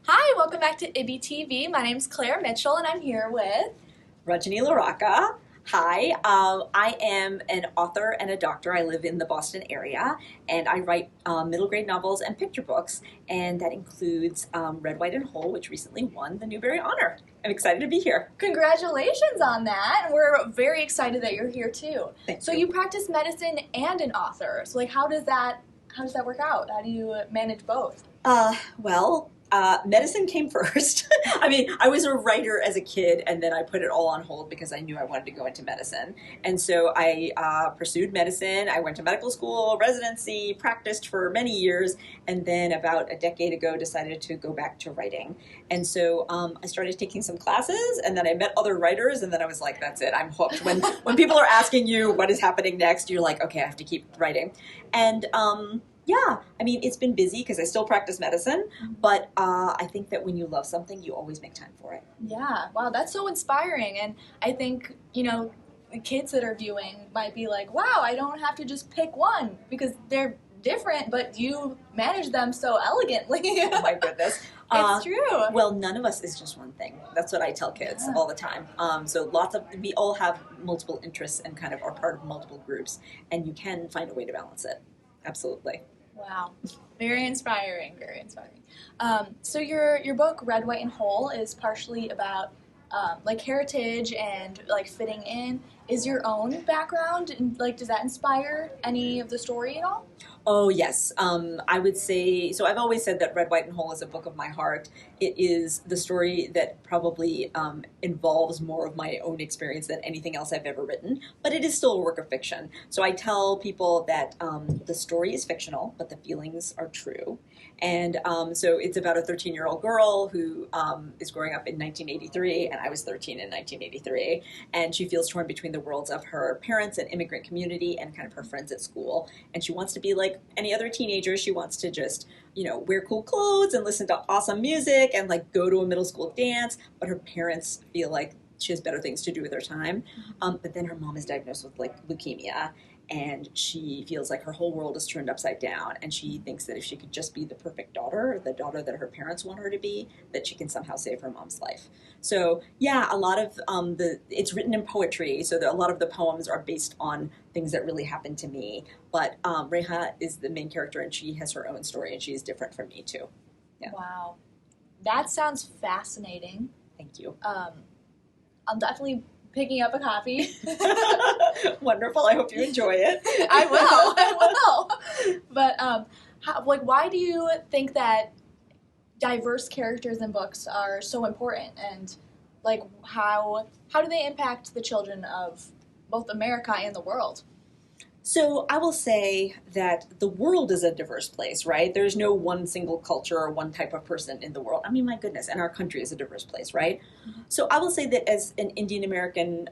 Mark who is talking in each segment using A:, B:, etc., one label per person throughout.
A: Hi, welcome back to IBBY TV. My name's Claire Mitchell, and I'm here with
B: Rajani LaRocca. Hi, I am an author and a doctor. I live in the Boston area, and I write middle grade novels and picture books, and that includes Red, White, and Whole, which recently won the Newbery Honor. I'm excited to be here.
A: Congratulations on that, and we're very excited that you're here too.
B: Thank
A: you. So you practice medicine and an author. So how does that work out? How do you manage both?
B: Medicine came first. I mean, I was a writer as a kid, and then I put it all on hold because I knew I wanted to go into medicine. And so I pursued medicine. I went to medical school, residency, practiced for many years, and then about a decade ago decided to go back to writing. And so I started taking some classes, and then I met other writers, and then I was like, that's it, I'm hooked. When people are asking you what is happening next, you're like, okay, I have to keep writing. And yeah, I mean, it's been busy because I still practice medicine, but I think that when you love something, you always make time for it.
A: Yeah, wow, that's so inspiring. And I think, the kids that are viewing might be like, wow, I don't have to just pick one because they're different, but you manage them so elegantly.
B: Oh my goodness.
A: It's true.
B: Well, none of us is just one thing. That's what I tell kids all the time. So we all have multiple interests and kind of are part of multiple groups, and you can find a way to balance it. Absolutely.
A: Wow. Very inspiring, very inspiring. So your book, Red, White, and Whole, is partially about heritage and fitting in. Is your own background, and does that inspire any of the story at all?
B: Oh, yes. I would say, so I've always said that Red, White, and Whole is a book of my heart. It is the story that probably involves more of my own experience than anything else I've ever written, but it is still a work of fiction. So I tell people that the story is fictional, but the feelings are true. And so it's about a 13-year-old girl who is growing up in 1983, and I was 13 in 1983, and she feels torn between the worlds of her parents and immigrant community and kind of her friends at school. And she wants to be like any other teenager. She wants to just, wear cool clothes and listen to awesome music and go to a middle school dance, but her parents feel like she has better things to do with her time. But then her mom is diagnosed with leukemia, and she feels like her whole world is turned upside down, and she thinks that if she could just be the perfect daughter, the daughter that her parents want her to be, that she can somehow save her mom's life. So yeah, a lot of it's written in poetry, so a lot of the poems are based on things that really happened to me. But Reha is the main character, and she has her own story, and she is different from me too. Yeah.
A: Wow, that sounds fascinating.
B: Thank you.
A: I'm definitely picking up a copy.
B: Wonderful. I hope you enjoy it.
A: I will. But why do you think that diverse characters in books are so important, and how do they impact the children of both America and the world?
B: So I will say that the world is a diverse place, right? There's no one single culture or one type of person in the world. I mean, my goodness, and our country is a diverse place, right? Mm-hmm. So I will say that as an Indian American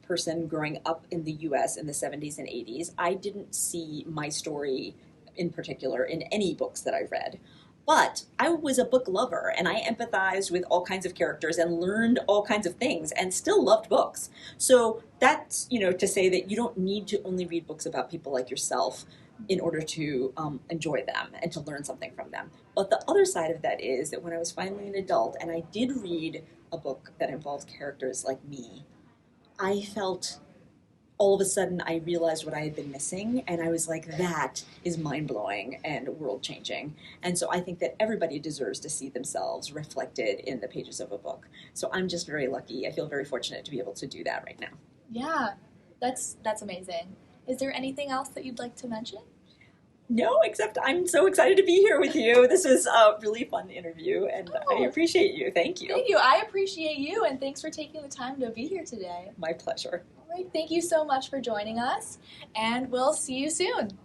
B: person growing up in the U.S. in the 70s and 80s, I didn't see my story in particular in any books that I read. But I was a book lover, and I empathized with all kinds of characters and learned all kinds of things and still loved books. So that's, to say that you don't need to only read books about people like yourself in order to enjoy them and to learn something from them. But the other side of that is that when I was finally an adult and I did read a book that involves characters like me, I felt all of a sudden I realized what I had been missing, and I was like, that is mind-blowing and world-changing. And so I think that everybody deserves to see themselves reflected in the pages of a book. So I'm just very lucky. I feel very fortunate to be able to do that right now.
A: Yeah, that's amazing. Is there anything else that you'd like to mention?
B: No, except I'm so excited to be here with you. This was a really fun interview, and I appreciate you. Thank you.
A: Thank you. I appreciate you, and thanks for taking the time to be here today.
B: My pleasure.
A: All right, thank you so much for joining us, and we'll see you soon.